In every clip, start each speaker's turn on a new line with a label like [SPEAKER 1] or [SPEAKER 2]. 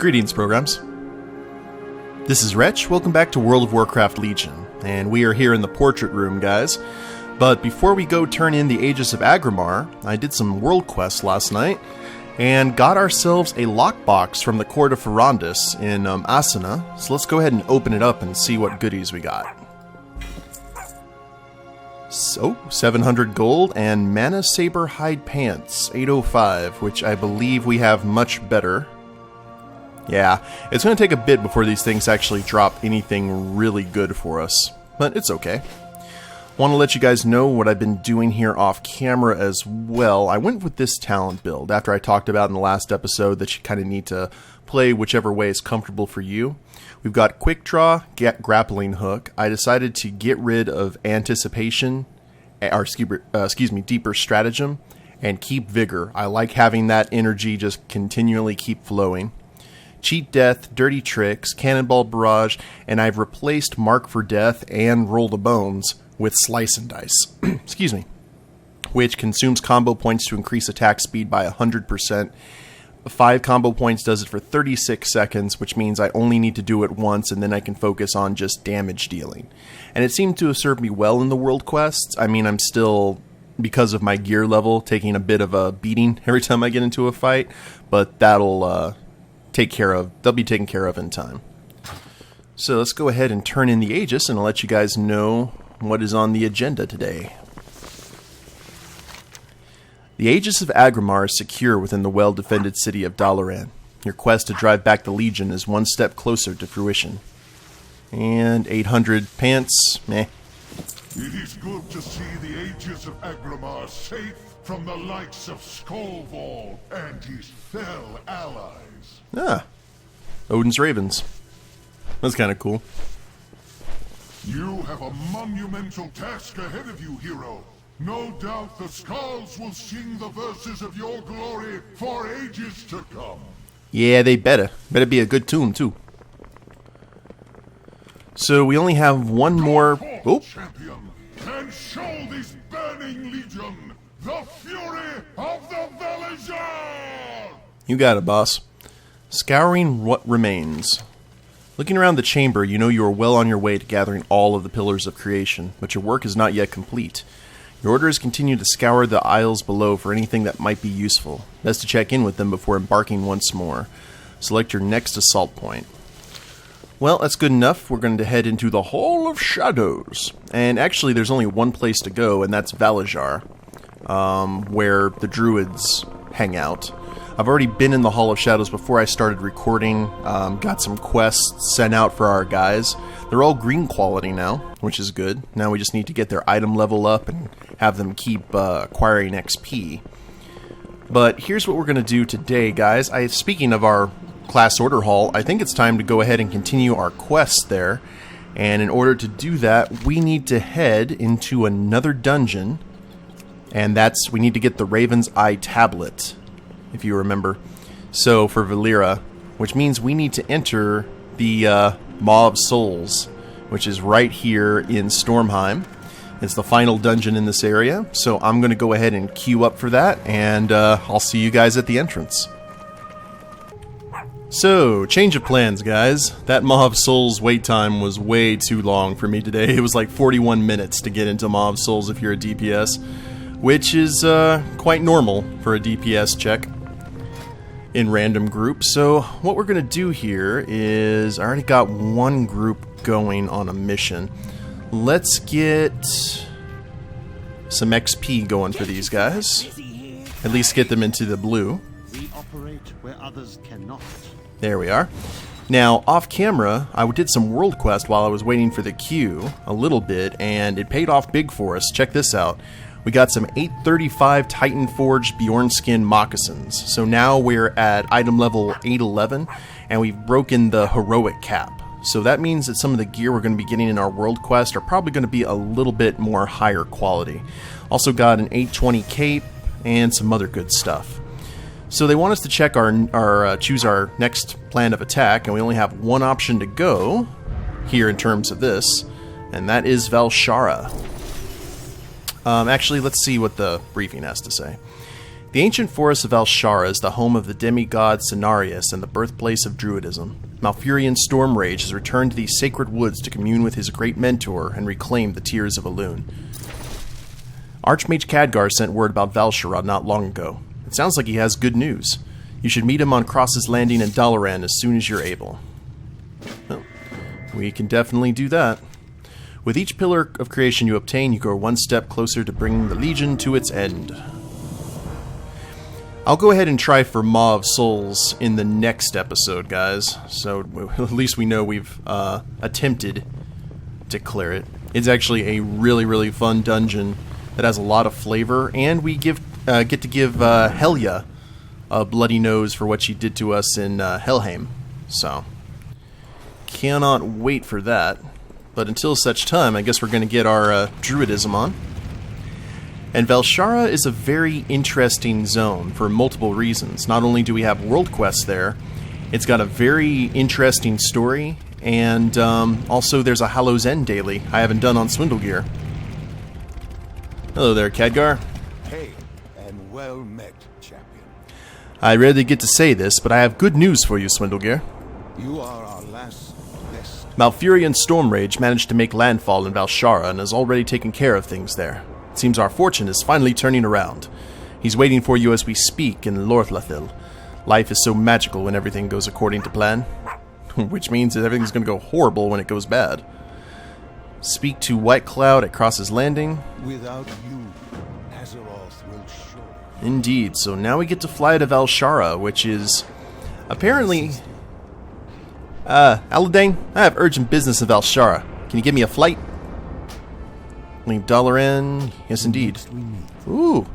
[SPEAKER 1] Greetings, programs. This is Wretch. Welcome back to World of Warcraft Legion, and we are here in the portrait room, guys. But before we go turn in the Aegis of Agrimar, I did some world quests last night, and got ourselves a lockbox from the Court of Ferondis in Asuna, so let's go ahead and open it up and see what goodies we got. So, 700 gold and Mana Saber Hide Pants, 805, which I believe we have much better. Yeah, it's going to take a bit before these things actually drop anything really good for us, but it's okay. Want to let you guys know what I've been doing here off camera as well. I went with this talent build after I talked about in the last episode that you kind of need to play whichever way is comfortable for you. We've got Quick Draw, Grappling Hook. I decided to get rid of Anticipation, or excuse me, Deeper Stratagem, and keep Vigor. I like having that energy just continually keep flowing. Cheat Death, Dirty Tricks, Cannonball Barrage, and I've replaced Mark for Death and Roll the Bones with Slice and Dice, excuse me, which consumes combo points to increase attack speed by 100%. 5 combo points does it for 36 seconds, which means I only need to do it once, and then I can focus on just damage dealing. And it seemed to have served me well in the world quests. I mean, I'm still, because of my gear level, taking a bit of a beating every time I get into a fight, but that'll they'll be taken care of in time. So let's go ahead and turn in the Aegis, and I'll let you guys know what is on the agenda today. The Aegis of Agrimar is secure within the well-defended city of Dalaran. Your quest to drive back the Legion is one step closer to fruition. And 800 pants, meh.
[SPEAKER 2] It is good to see the Aegis of Agrimar safe from the likes of Skolval and his fell allies.
[SPEAKER 1] Ah, Odin's Ravens. That's kind of cool.
[SPEAKER 2] You have a monumental task ahead of you, hero. No doubt the Skalds will sing the verses of your glory for ages to come.
[SPEAKER 1] Yeah, they better. Better be a good tune, too. So we only have one more... Oh.
[SPEAKER 2] Champion, and show this burning legion the fury of the Val'sharah!
[SPEAKER 1] You got it, boss. Scouring what remains. Looking around the chamber, you know you are well on your way to gathering all of the Pillars of Creation, but your work is not yet complete. Your order is continue to scour the aisles below for anything that might be useful. Best to check in with them before embarking once more. Select your next assault point. Well, that's good enough. We're going to head into the Hall of Shadows. And actually, there's only one place to go, and that's Val'sharah, where the druids hang out. I've already been in the Hall of Shadows before I started recording. Got some quests sent out for our guys. They're all green quality now, which is good. Now we just need to get their item level up and have them keep acquiring XP. But here's what we're going to do today, guys. Speaking of our class order hall, I think it's time to go ahead and continue our quests there. And in order to do that, we need to head into another dungeon. And we need to get the Raven's Eye Tablet, if you remember. So for Val'sharah, which means we need to enter the Maw of Souls, which is right here in Stormheim. It's the final dungeon in this area, so I'm going to go ahead and queue up for that, and I'll see you guys at the entrance. So, change of plans, guys. That Maw of Souls wait time was way too long for me today. It was like 41 minutes to get into Maw of Souls if you're a DPS, which is quite normal for a DPS check in random groups. So what we're going to do here is, I already got one group going on a mission. Let's get some XP going for these guys. At least get them into the blue.
[SPEAKER 3] We operate where others cannot.
[SPEAKER 1] There we are. Now, off camera, I did some world quest while I was waiting for the queue a little bit, and it paid off big for us. Check this out. We got some 835 Titan Forged Bjornskin moccasins. So now we're at item level 811, and we've broken the heroic cap. So that means that some of the gear we're going to be getting in our world quest are probably going to be a little bit more higher quality. Also got an 820 cape and some other good stuff. So they want us to check choose our next plan of attack, and we only have one option to go here in terms of this, and that is Val'sharah. Actually, let's see what the briefing has to say. The ancient forest of Val'sharah is the home of the demigod Cenarius and the birthplace of druidism. Malfurion Stormrage has returned to these sacred woods to commune with his great mentor and reclaim the Tears of Elune. Archmage Khadgar sent word about Val'sharah not long ago. It sounds like he has good news. You should meet him on Cross's Landing in Dalaran as soon as you're able. Well, we can definitely do that. With each pillar of creation you obtain, you go one step closer to bringing the Legion to its end. I'll go ahead and try for Maw of Souls in the next episode, guys. So at least we know we've attempted to clear it. It's actually a really, really fun dungeon that has a lot of flavor, and we get to give Helya a bloody nose for what she did to us in Helheim. So, cannot wait for that. But until such time, I guess we're going to get our druidism on. And Val'sharah is a very interesting zone for multiple reasons. Not only do we have world quests there, it's got a very interesting story, and also there's a Hallow's End daily I haven't done on Swindlegear. Hello there, Khadgar.
[SPEAKER 4] Hey, and well met, champion.
[SPEAKER 1] I rarely get to say this, but I have good news for you, Swindlegear.
[SPEAKER 4] You are our last best.
[SPEAKER 1] Malfurion Stormrage managed to make landfall in Val'sharah and has already taken care of things there. It seems our fortune is finally turning around. He's waiting for you as we speak in Lorthlathil. Life is so magical when everything goes according to plan. Which means that everything's going to go horrible when it goes bad. Speak to White Cloud at Cross's Landing.
[SPEAKER 4] Without you, Azeroth will show.
[SPEAKER 1] Indeed, so now we get to fly to Val'sharah, which is apparently... Aladane, I have urgent business in Val'sharah. Can you give me a flight? Leave Dalaran. Yes, indeed. Ooh.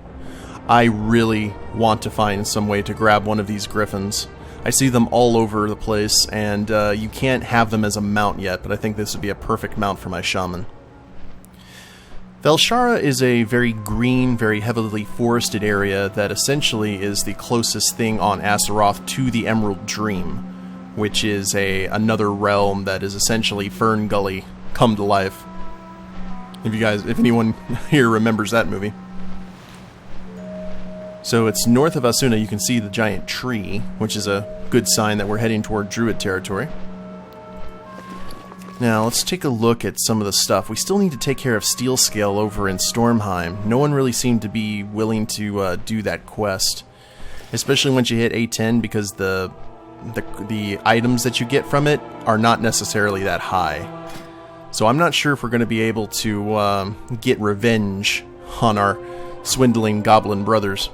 [SPEAKER 1] I really want to find some way to grab one of these griffins. I see them all over the place, and you can't have them as a mount yet, but I think this would be a perfect mount for my shaman. Val'sharah is a very green, very heavily forested area that essentially is the closest thing on Azeroth to the Emerald Dream, which is another realm that is essentially Fern Gully come to life. If anyone here remembers that movie. So it's north of Asuna. You can see the giant tree, which is a good sign that we're heading toward Druid territory. Now, let's take a look at some of the stuff. We still need to take care of Steelscale over in Stormheim. No one really seemed to be willing to do that quest. Especially once you hit A10, because the items that you get from it are not necessarily that high. So I'm not sure if we're going to be able to get revenge on our swindling goblin brothers.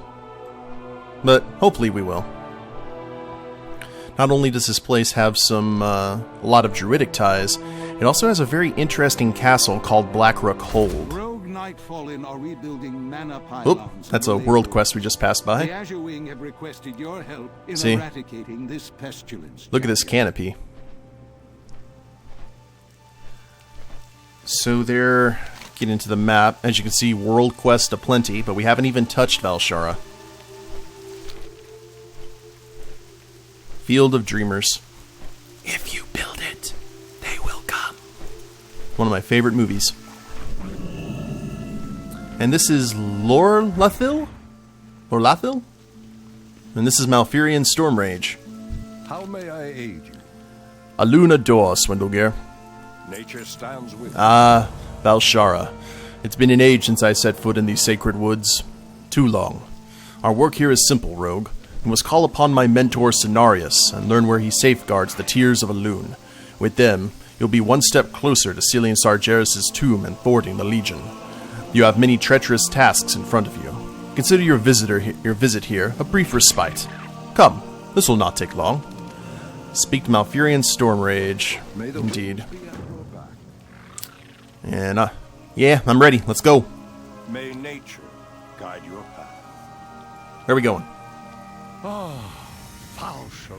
[SPEAKER 1] But hopefully we will. Not only does this place have a lot of druidic ties, it also has a very interesting castle called Blackrook Hold.
[SPEAKER 3] Rogue Nightfallen are rebuilding mana pylons.
[SPEAKER 1] Oop, that's a world quest we just passed by.
[SPEAKER 3] The Azure Wing have requested your help in
[SPEAKER 1] See?
[SPEAKER 3] eradicating this pestilence.
[SPEAKER 1] Look at this canopy. So there, get into the map. As you can see, world quest aplenty, but we haven't even touched Val'sharah. Field of Dreamers. If you build it, they will come. One of my favorite movies. And this is Lorthlathil? Lorthlathil? And this is Malfurion Stormrage.
[SPEAKER 4] How may I aid you?
[SPEAKER 1] A Luna Door, Swindlegear.
[SPEAKER 4] Nature stands with
[SPEAKER 1] Val'sharah. It's been an age since I set foot in these sacred woods. Too long. Our work here is simple, rogue. We must call upon my mentor Cenarius and learn where he safeguards the Tears of Elune. With them, you'll be one step closer to sealing Sargeras' tomb and thwarting the Legion. You have many treacherous tasks in front of you. Consider your visit here a brief respite. Come, this will not take long. Speak to Malfurion Stormrage. Indeed. And, yeah, I'm ready. Let's go.
[SPEAKER 4] May nature guide your path.
[SPEAKER 1] Where are we going?
[SPEAKER 4] Val'sharah.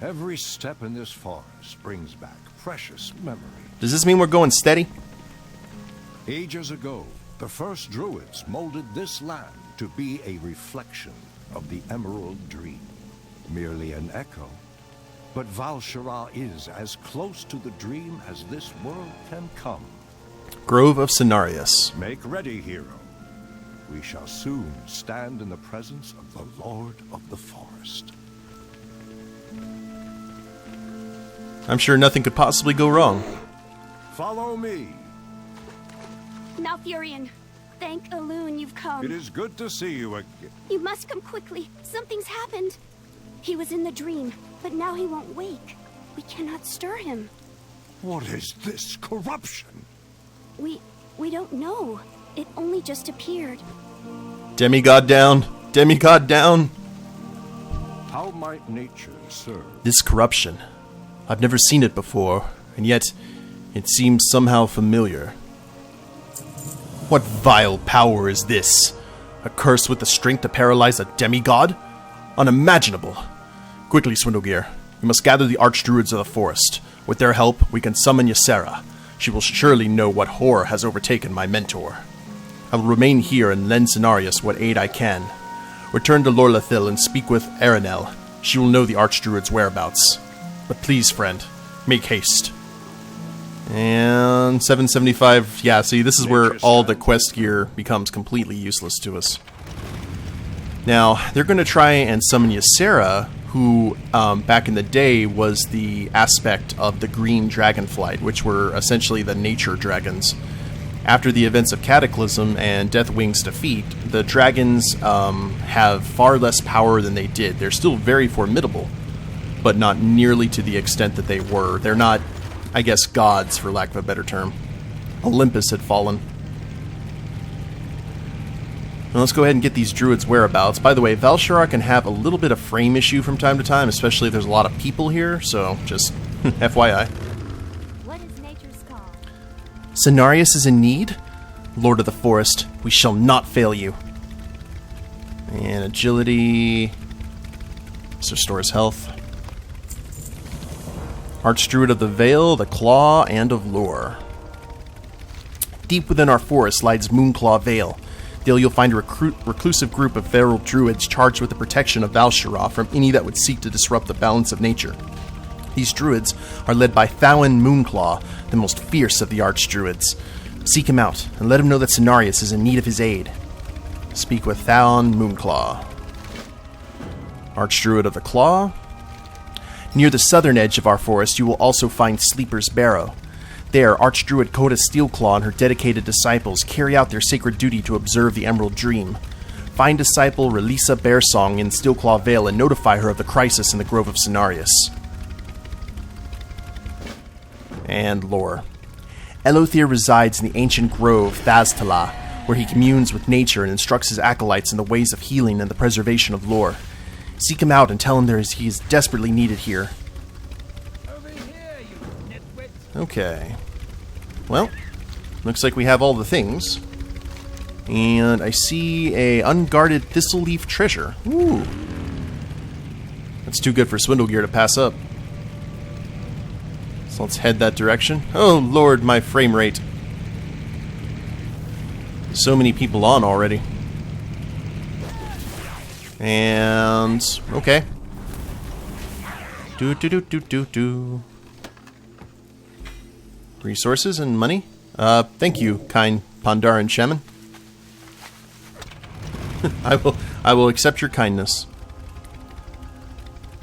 [SPEAKER 4] Every step in this forest brings back precious memories.
[SPEAKER 1] Does this mean we're going steady?
[SPEAKER 4] Ages ago, the first druids molded this land to be a reflection of the Emerald Dream. Merely an echo, but Val'sharah is as close to the dream as this world can come.
[SPEAKER 1] Grove of Cenarius.
[SPEAKER 4] Make ready, hero. we shall soon stand in the presence of the Lord of the Forest.
[SPEAKER 1] I'm sure nothing could possibly go wrong.
[SPEAKER 4] Follow me.
[SPEAKER 5] Malfurion, thank Elune you've come.
[SPEAKER 4] It is good to see you again.
[SPEAKER 5] You must come quickly. Something's happened. He was in the dream, but now he won't wake. We cannot stir him.
[SPEAKER 4] What is this corruption?
[SPEAKER 5] We don't know. It only just appeared.
[SPEAKER 1] Demigod down! Demigod down!
[SPEAKER 4] How might nature serve?
[SPEAKER 1] This corruption. I've never seen it before, and yet it seems somehow familiar. What vile power is this? A curse with the strength to paralyze a demigod? Unimaginable! Quickly, Swindlegear. We must gather the archdruids of the forest. With their help, we can summon Val'sharah. She will surely know what horror has overtaken my mentor. I will remain here and lend Cenarius what aid I can. Return to Lorlathil and speak with Aranel. She will know the archdruid's whereabouts. But please, friend, make haste. And 775, yeah, see, this is where all the quest gear becomes completely useless to us. Now, they're going to try and summon Val'sharah, who, back in the day, was the aspect of the green dragonflight, which were essentially the nature dragons. After the events of Cataclysm and Deathwing's defeat, the dragons have far less power than they did. They're still very formidable, but not nearly to the extent that they were. They're not, I guess, gods, for lack of a better term. Olympus had fallen. Now let's go ahead and get these druids' whereabouts. By the way, Val'sharah can have a little bit of frame issue from time to time, especially if there's a lot of people here, so just FYI.
[SPEAKER 5] What is nature's call?
[SPEAKER 1] Cenarius is in need? Lord of the Forest, we shall not fail you. And agility. This restores health. Archdruid of the Vale, the Claw, and of Lore. Deep within our forest lies Moonclaw Vale. There you'll find a reclusive group of feral druids charged with the protection of Val'sharah from any that would seek to disrupt the balance of nature. These druids are led by Thawen Moonclaw, the most fierce of the archdruids. Seek him out, and let him know that Cenarius is in need of his aid. Speak with Thawen Moonclaw. Archdruid of the Claw. Near the southern edge of our forest, you will also find Sleeper's Barrow. There, Archdruid Coda Steelclaw and her dedicated disciples carry out their sacred duty to observe the Emerald Dream. Find disciple Relisa Bearsong in Steelclaw Vale and notify her of the crisis in the Grove of Cenarius. And lore. Elothier resides in the ancient grove Thaztala, where he communes with nature and instructs his acolytes in the ways of healing and the preservation of lore. Seek him out and tell him he is desperately needed here. Okay. Well, looks like we have all the things. And I see a unguarded Thistleleaf treasure. Ooh. That's too good for Swindlegear to pass up. So let's head that direction. Oh lord, my frame rate. So many people on already. And okay. Do. Resources and money? Thank you, kind Pandaren shaman. I will accept your kindness.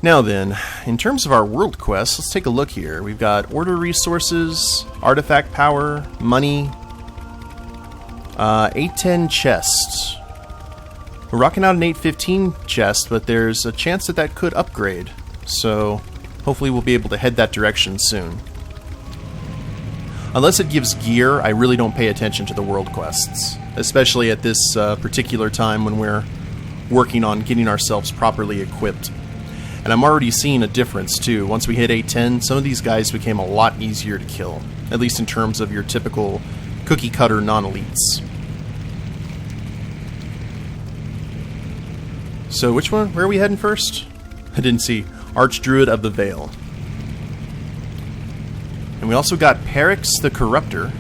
[SPEAKER 1] Now then, in terms of our world quests, let's take a look here. We've got order resources, artifact power, money, 810 chest. We're rocking out an 815 chest, but there's a chance that could upgrade. So hopefully we'll be able to head that direction soon. Unless it gives gear, I really don't pay attention to the world quests, especially at this particular time when we're working on getting ourselves properly equipped. And I'm already seeing a difference too. Once we hit 810, some of these guys became a lot easier to kill, at least in terms of your typical cookie-cutter non-elites. So which one? Where are we heading first? I didn't see. Archdruid of the Vale. And we also got Perix the Corruptor.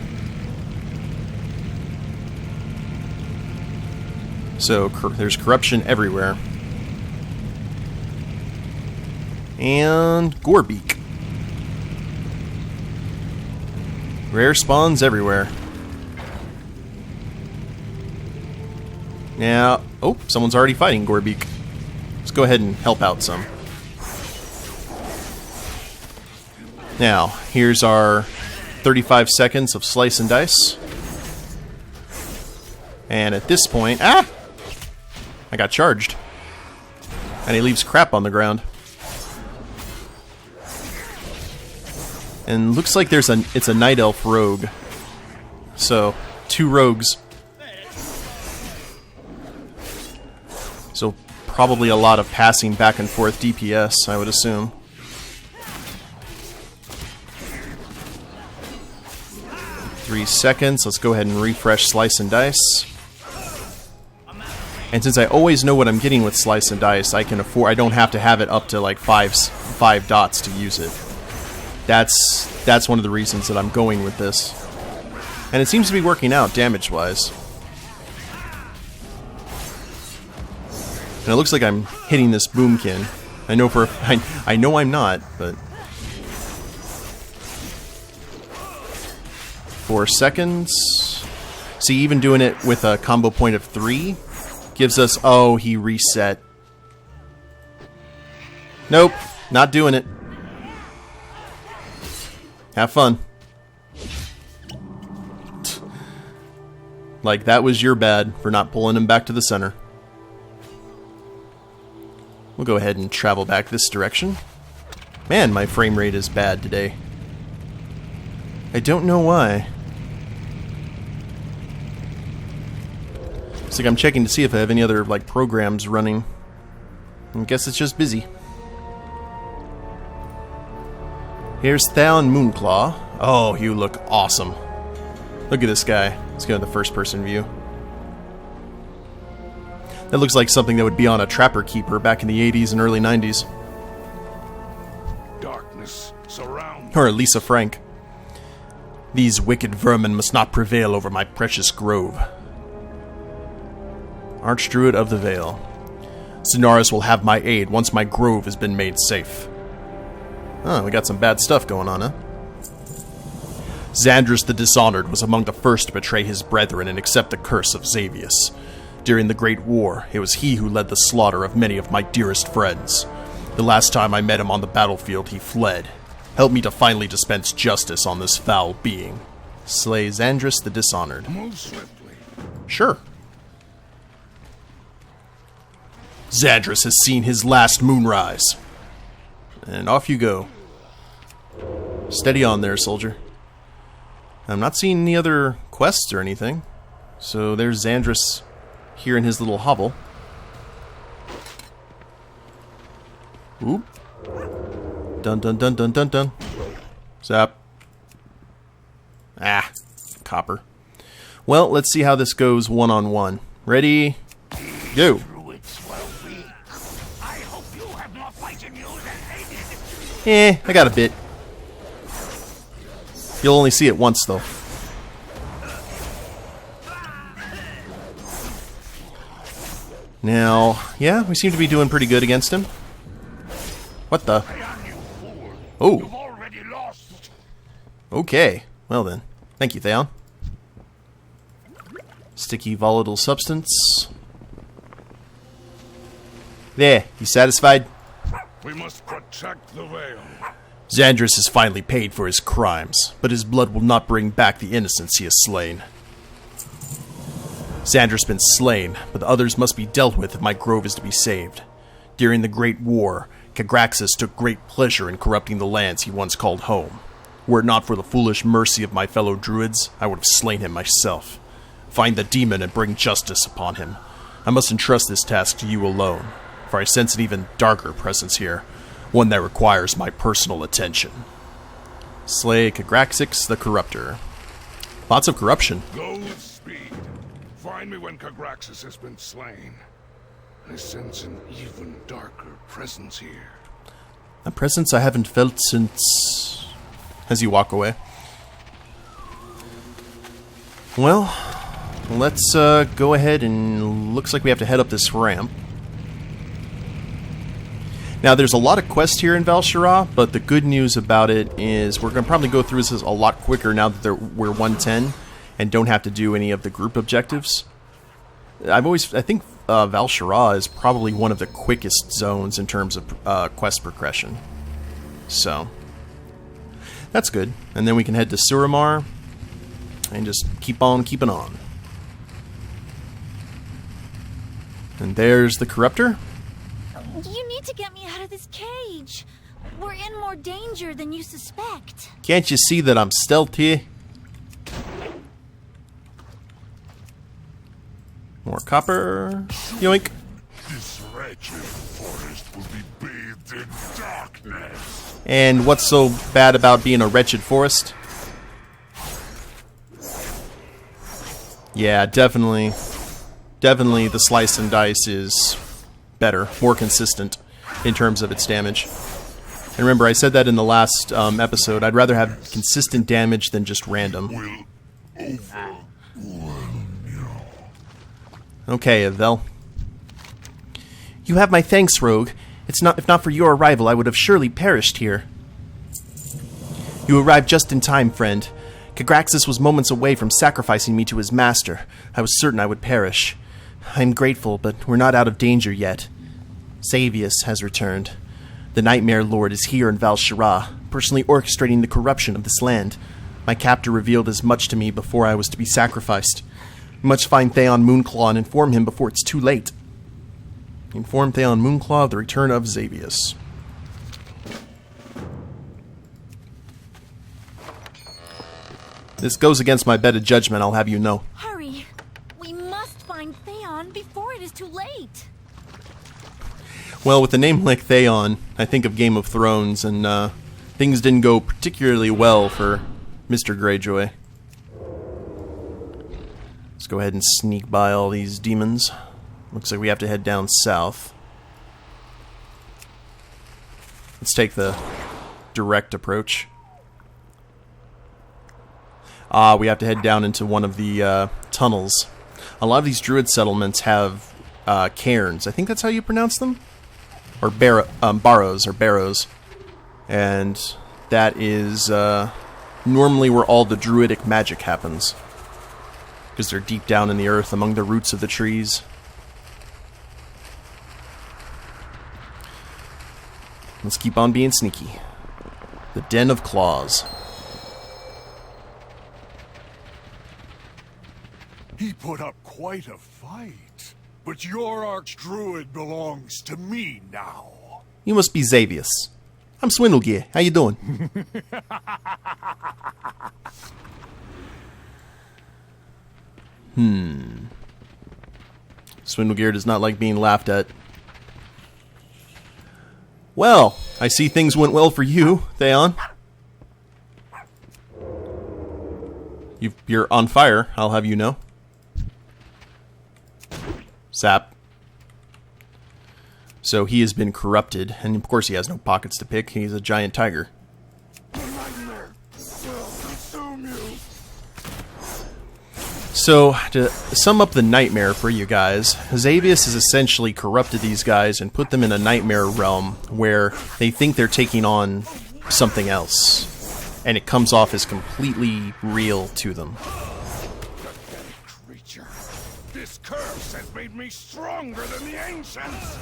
[SPEAKER 1] So there's corruption everywhere. And Gorebeak. Rare spawns everywhere. Now, oh, someone's already fighting Gorbeak. Let's go ahead and help out some. Now, here's our 35 seconds of slice and dice. And at this point, I got charged. And he leaves crap on the ground. And looks like it's a night elf rogue. So, 2 rogues. So, probably a lot of passing back and forth DPS, I would assume. Three seconds. Let's go ahead and refresh Slice and Dice. And since I always know what I'm getting with Slice and Dice, I don't have to have it up to like five dots to use it. That's one of the reasons that I'm going with this. And it seems to be working out damage-wise. And it looks like I'm hitting this boomkin. I know I'm not, but 4 seconds. See, even doing it with a combo point of 3 gives us... Oh, he reset. Nope, not doing it. Have fun. Like, that was your bad for not pulling him back to the center. We'll go ahead and travel back this direction. Man, my frame rate is bad today. I don't know why. It's like I'm checking to see if I have any other, like, programs running. I guess it's just busy. Here's Thal Moonclaw. Oh, you look awesome. Look at this guy. Let's go to the first-person view. That looks like something that would be on a Trapper Keeper back in the 80s and early 90s.
[SPEAKER 2] Darkness surrounds.
[SPEAKER 1] Or Lisa Frank. These wicked vermin must not prevail over my precious grove. Archdruid of the Vale. Cenarius will have my aid once my grove has been made safe. Oh, we got some bad stuff going on, huh? Xandris the Dishonored was among the first to betray his brethren and accept the curse of Xavius. During the Great War, it was he who led the slaughter of many of my dearest friends. The last time I met him on the battlefield, he fled. Help me to finally dispense justice on this foul being. Slay Xandris the Dishonored.
[SPEAKER 2] Move swiftly.
[SPEAKER 1] Sure. Xandris has seen his last moonrise. And off you go. Steady on there, soldier. I'm not seeing any other quests or anything. So there's Xandris here in his little hovel. Oop. Dun dun dun dun dun dun. Zap. Ah, copper. Well, let's see how this goes one-on-one. Ready? Go. I got a bit. You'll only see it once, though. Now, yeah, we seem to be doing pretty good against him. What the? Oh. Okay. Well then. Thank you, Theon. Sticky volatile substance. There. You satisfied?
[SPEAKER 2] We must protect the Vale.
[SPEAKER 1] Xandris has finally paid for his crimes, but his blood will not bring back the innocents he has slain. Xandris has been slain, but the others must be dealt with if my grove is to be saved. During the Great War, Kagraxis took great pleasure in corrupting the lands he once called home. Were it not for the foolish mercy of my fellow druids, I would have slain him myself. Find the demon and bring justice upon him. I must entrust this task to you alone, for I sense an even darker presence here, one that requires my personal attention. Slay Kagraxix the Corruptor. Lots of corruption.
[SPEAKER 2] Go with speed. Find me when Kagraxis has been slain. I sense an even darker presence here.
[SPEAKER 1] A presence I haven't felt since... As you walk away. Well, let's go ahead and... Looks like we have to head up this ramp. Now, there's a lot of quests here in Val'sharah, but the good news about it is we're going to probably go through this a lot quicker now that we're 110 and don't have to do any of the group objectives. I think Val'sharah is probably one of the quickest zones in terms of quest progression. So, that's good. And then we can head to Suramar and just keep on keeping on. And there's the Corruptor.
[SPEAKER 6] You need to get me out of this cage. We're in more danger than you suspect.
[SPEAKER 1] Can't you see that I'm stealthy? More copper. Yoink.
[SPEAKER 2] This wretched forest will be bathed in darkness.
[SPEAKER 1] And what's so bad about being a wretched forest? Yeah, definitely the slice and dice is better, more consistent in terms of its damage. And remember, I said that in the last episode, I'd rather have consistent damage than just random. Okay, Vel. You have my thanks, Rogue. If not for your arrival, I would have surely perished here. You arrived just in time, friend. Kagraxis was moments away from sacrificing me to his master. I was certain I would perish. I'm grateful, but we're not out of danger yet. Xavius has returned. The Nightmare Lord is here in Val'sharah, personally orchestrating the corruption of this land. My captor revealed as much to me before I was to be sacrificed. We must find Theon Moonclaw and inform him before it's too late. Inform Theon Moonclaw of the return of Xavius. This goes against my better judgment, I'll have you know.
[SPEAKER 6] Hurry! We must find Theon before it is too late.
[SPEAKER 1] Well, with a name like Theon, I think of Game of Thrones, and things didn't go particularly well for Mr. Greyjoy. Let's go ahead and sneak by all these demons. Looks like we have to head down south. Let's take the direct approach. We have to head down into one of the tunnels. A lot of these druid settlements have cairns. I think that's how you pronounce them? Or barrows. And that is normally where all the druidic magic happens. Because they're deep down in the earth among the roots of the trees. Let's keep on being sneaky. The Den of Claws.
[SPEAKER 2] He put up quite a fight. But your archdruid belongs to me now.
[SPEAKER 1] You must be Xavius. I'm Swindlegear. How you doing? Swindlegear does not like being laughed at. Well, I see things went well for you, Theon. You're on fire, I'll have you know. Zap. So he has been corrupted, and of course he has no pockets to pick. He's a giant tiger. So, to sum up the nightmare for you guys, Xavius has essentially corrupted these guys and put them in a nightmare realm where they think they're taking on something else. And it comes off as completely real to them.
[SPEAKER 2] Creature, this curse has made me stronger than the ancients.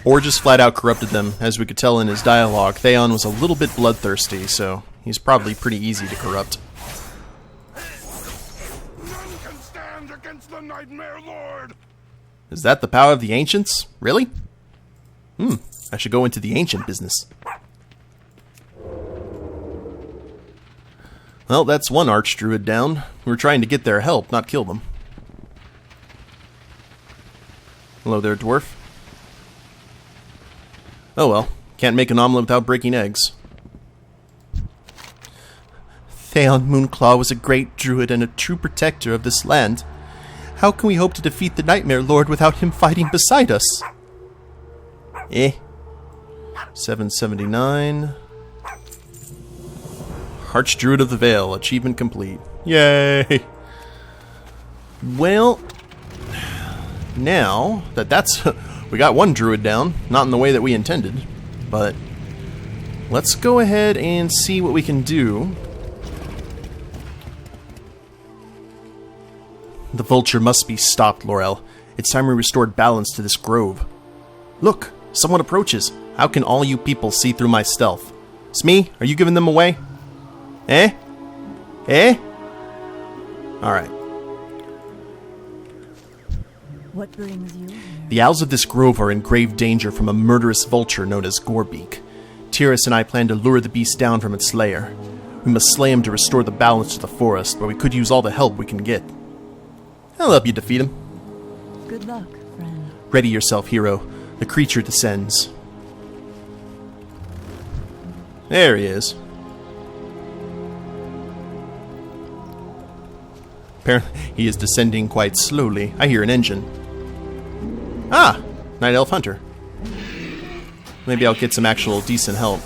[SPEAKER 1] Or just flat out corrupted them. As we could tell in his dialogue, Theon was a little bit bloodthirsty, so he's probably pretty easy to corrupt.
[SPEAKER 2] None can stand against the Nightmare Lord.
[SPEAKER 1] Is that the power of the ancients? Really? I should go into the ancient business. Well, that's one archdruid down. We're trying to get their help, not kill them. Hello there, dwarf. Oh well, can't make an omelet without breaking eggs. Theon Moonclaw was a great druid and a true protector of this land. How can we hope to defeat the Nightmare Lord without him fighting beside us? 779. Archdruid of the Vale, achievement complete. Yay! Well, now that that's... we got one druid down, not in the way that we intended, but let's go ahead and see what we can do The vulture must be stopped, Laurel. It's time we restored balance to this grove. Look, someone approaches. How can all you people see through my stealth? Smee, are you giving them away? Eh? Eh? Alright.
[SPEAKER 7] What brings you here?
[SPEAKER 1] The owls of this grove are in grave danger from a murderous vulture known as Gorebeak. Tyrus and I plan to lure the beast down from its lair. We must slay him to restore the balance to the forest, but we could use all the help we can get. I'll help you defeat him.
[SPEAKER 7] Good luck, friend.
[SPEAKER 1] Ready yourself, hero. The creature descends. There he is. Apparently, he is descending quite slowly. I hear an engine. Ah! Night Elf Hunter. Maybe I'll get some actual decent help.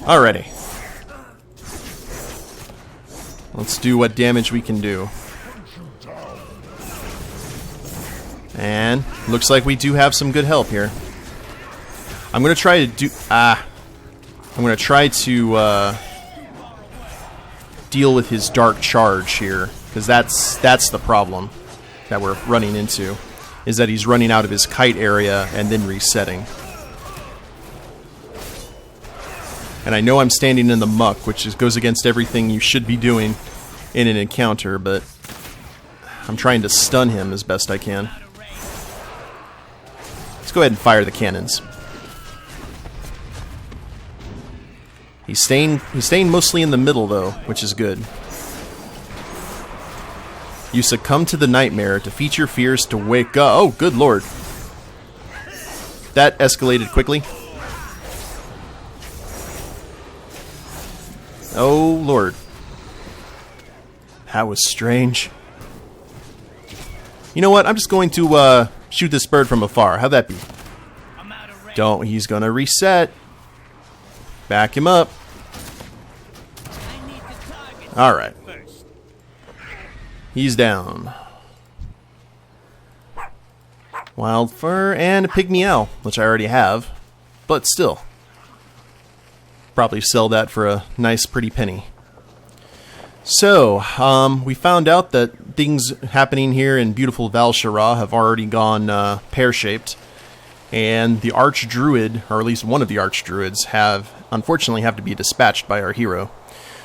[SPEAKER 1] Alrighty. Let's do what damage we can do. And looks like we do have some good help here. I'm gonna try to do I'm gonna try to deal with his dark charge here, because that's the problem that we're running into, is that he's running out of his kite area and then resetting. And I know I'm standing in the muck, which goes against everything you should be doing in an encounter, but I'm trying to stun him as best I can. Let's go ahead and fire the cannons. He's staying mostly in the middle though, which is good. You succumb to the nightmare, defeat your fears to wake up. Oh, good lord. That escalated quickly. Oh lord. That was strange. You know what? I'm just going to shoot this bird from afar. How'd that be? Don't. He's gonna reset. Back him up. Alright. He's down. Wild fur and a pygmy owl, which I already have. But still. Probably sell that for a nice pretty penny. So, we found out that things happening here in beautiful Val'sharah have already gone pear-shaped. And the Archdruid, or at least one of the Archdruids, unfortunately have to be dispatched by our hero.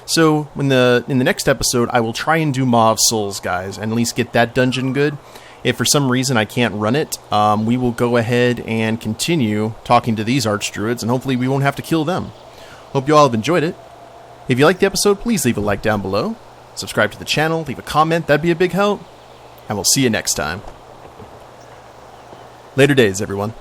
[SPEAKER 1] So in the next episode, I will try and do Maw of Souls, guys, and at least get that dungeon good. If for some reason I can't run it, we will go ahead and continue talking to these Archdruids, and hopefully we won't have to kill them. Hope you all have enjoyed it. If you liked the episode, please leave a like down below. Subscribe to the channel, leave a comment, that'd be a big help. And we'll see you next time. Later days, everyone.